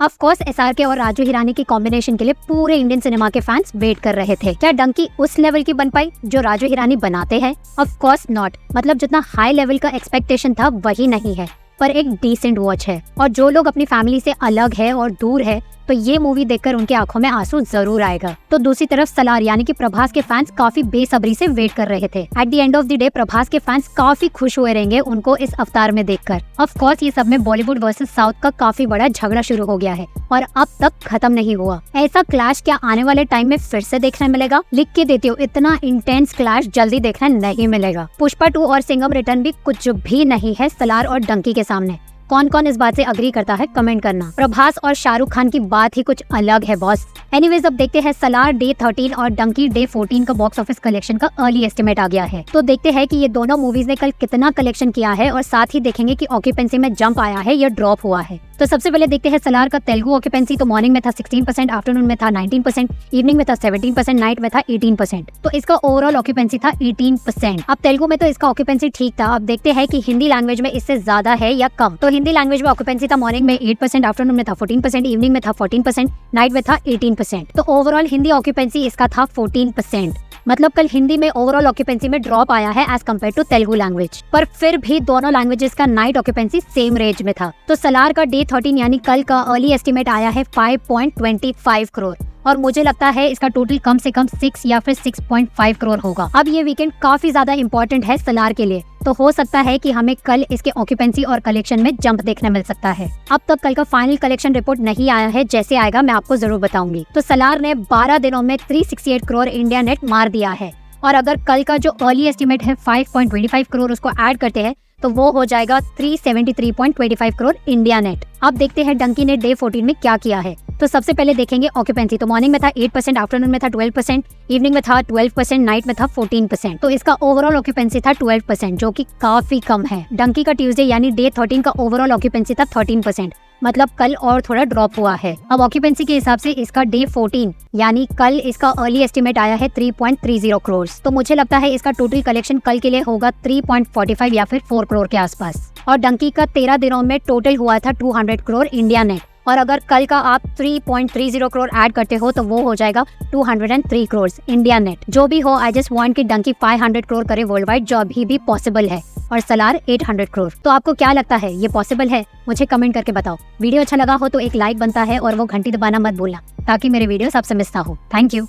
Of course SRK और राजू हिरानी की combination के लिए पूरे इंडियन सिनेमा के फैंस वेट कर रहे थे। क्या डंकी उस लेवल की बन पाई जो राजू हिरानी बनाते हैं? Of course not. मतलब जितना हाई लेवल का एक्सपेक्टेशन था वही नहीं है, पर एक डिसेंट वॉच है। और जो लोग अपनी फैमिली से अलग है और दूर है, तो ये मूवी देखकर उनके आंखों में आंसू जरूर आएगा। तो दूसरी तरफ सलार यानी कि प्रभास के फैंस काफी बेसब्री से वेट कर रहे थे। At the end of the day Prabhas के फैंस काफी खुश हुए रहेंगे उनको इस अवतार में देखकर। ऑफ कोर्स ये सब में बॉलीवुड वर्सेस साउथ का काफी बड़ा झगड़ा शुरू हो गया है और अब तक खत्म नहीं हुआ। ऐसा क्लैश क्या आने वाले टाइम में फिर से देखने मिलेगा? लिख के देती हूँ, इतना इंटेंस क्लैश जल्दी देखने नहीं मिलेगा। पुष्पा 2 और सिंघम रिटर्न भी कुछ भी नहीं है सलार और डंकी के सामने। कौन कौन इस बात से अग्री करता है कमेंट करना। प्रभास और शाहरुख खान की बात ही कुछ अलग है बॉस। एनीवेज अब देखते हैं सलार डे 13 और डंकी डे 14 का बॉक्स ऑफिस कलेक्शन का अर्ली एस्टिमेट आ गया है। तो देखते हैं कि ये दोनों मूवीज ने कल कितना कलेक्शन किया है और साथ ही देखेंगे कि ऑक्यूपेंसी में जंप आया है या ड्रॉप हुआ है। तो सबसे पहले देखते हैं सलार का तेलुगु ऑक्यूपेंसी। तो मॉर्निंग में था 16%, आफ्टरनून में था 19%, इवनिंग में था 17%, नाइट में था 18%। तो इसका ओवरऑल ऑक्यूपेंसी था 18%। अब तेलुगु में तो इसका ऑक्यूपेंसी ठीक था। अब देखते हैं कि हिंदी लैंग्वेज में इससे ज्यादा है या कम। तो हिंदी लैंग्वेज में ऑक्यूपेंसी था मॉर्निंग में 8%, आफ्टरनून में था 14%, इवनिंग में था 14%, नाइट में था 18%। तो ओवरऑल हिंदी ऑक्यूपेंसी इसका था 14%। मतलब कल हिंदी में ओवरऑल ऑक्यूपेंसी में ड्रॉप आया है as compare to Telugu language. पर फिर भी दोनों लैंग्वेजेस का नाइट ऑक्यूपेंसी सेम रेंज में था। तो सलार का डे 13 यानी कल का अर्ली एस्टिमेट आया है 5.25 करोड़ और मुझे लगता है इसका टोटल कम से कम 6 या फिर 6.5 करोड़ होगा। अब ये वीकेंड काफी ज्यादा इम्पोर्टेंट है सलार के लिए, तो हो सकता है कि हमें कल इसके ऑक्यूपेंसी और कलेक्शन में जंप देखने मिल सकता है। अब तक कल का फाइनल कलेक्शन रिपोर्ट नहीं आया है, जैसे आएगा मैं आपको जरूर बताऊंगी। तो सलार ने 12 दिनों में 368 करोड़ इंडिया नेट मार दिया है और अगर कल का जो अर्ली एस्टिमेट है 5.25 करोड़ उसको ऐड करते हैं तो वो हो जाएगा 373.25 करोड़ इंडिया नेट। अब देखते हैं डंकी ने डे 14 में क्या किया है। तो सबसे पहले देखेंगे ऑक्यूपेंसी। तो मॉर्निंग में था 8%, आफ्टरनून में था 12%, इवनिंग में था 12%, नाइट में था 14%। तो इसका ओवरऑल ऑक्यूपेंसी था 12%, जो कि काफी कम है। डंकी का ट्यूसडे यानी डे 13 का ओवरऑल ऑक्यूपेंसी था 13%, मतलब कल और थोड़ा ड्रॉप हुआ है। अब ऑक्यूपेंसी के हिसाब से इसका डे 14 यानी कल इसका अर्ली एस्टिमेट आया है 3.30 करोड़। तो मुझे लगता है इसका टोटल कलेक्शन कल के लिए होगा 3.45 या फिर 4 करोड़ के आसपास। और डंकी का 13 दिनों में टोटल हुआ था 200 करोड़ इंडिया नेट और अगर कल का आप 3.30 करोड़ ऐड करते हो तो वो हो जाएगा 203 करोड़ इंडिया नेट। जो भी हो, आई जस्ट वांट कि डंकी 500 करोड़ करे वर्ल्ड वाइड, जो अभी भी पॉसिबल है, और सलार 800 करोड़। तो आपको क्या लगता है, ये पॉसिबल है? मुझे कमेंट करके बताओ। वीडियो अच्छा लगा हो तो एक लाइक बनता है और वो घंटी दबाना मत भूलना ताकि मेरे वीडियो सबसे मिस ना हो। Thank you.